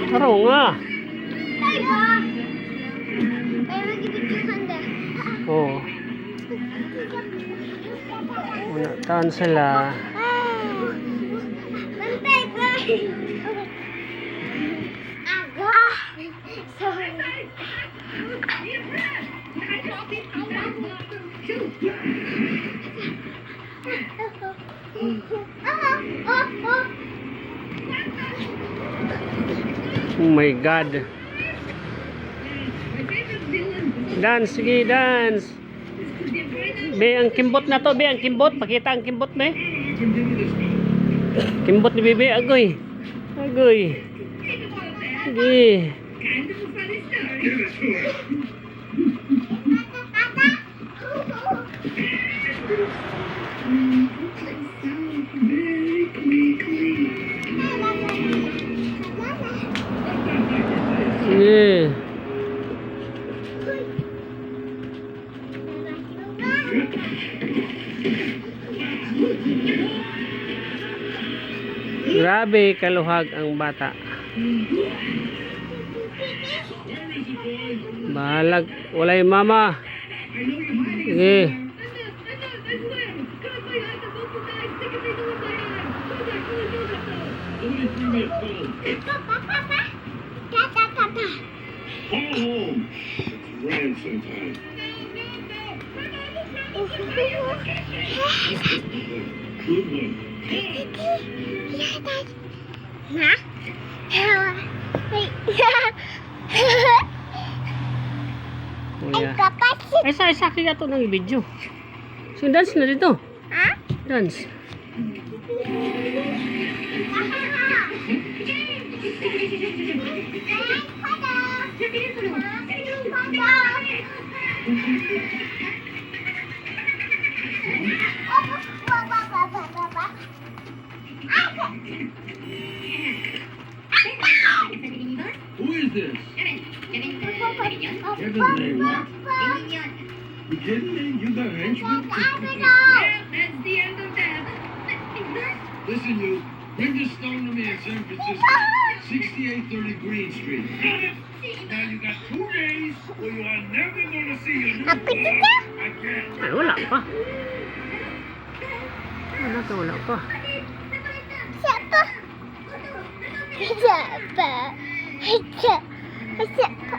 Taro nga. Ay ba? Kaya nagibigyan ka. Oo. Una taon sila. Bantay ba? Aga. Sorry. Oh my God. Dance, sige, dance. Be, ang kimbot na to, be, ang kimbot. Pakita ang kimbot, be. Kimbot ni Bebe, agoy. Agoy. Sige. Sige. Grabe kaluhag ang bata. Bahalag, walay mama. Sige. Ransom time. Good one. Ha? Kuya. Kapatid. Ay, sa akin ito ng video. So, dance na dito. Ha? Dance. Who is this? Kevin Ray, what? You kidding me? You got henchmen? That's the end of that. Listen, you. Bring this stone to me in San Francisco. 6830 Green Street. Now you got 2 days where you are never going to see your new boy. I can't. Ay, wala pa. Wala pa. Siapa? Siapa? Siapa?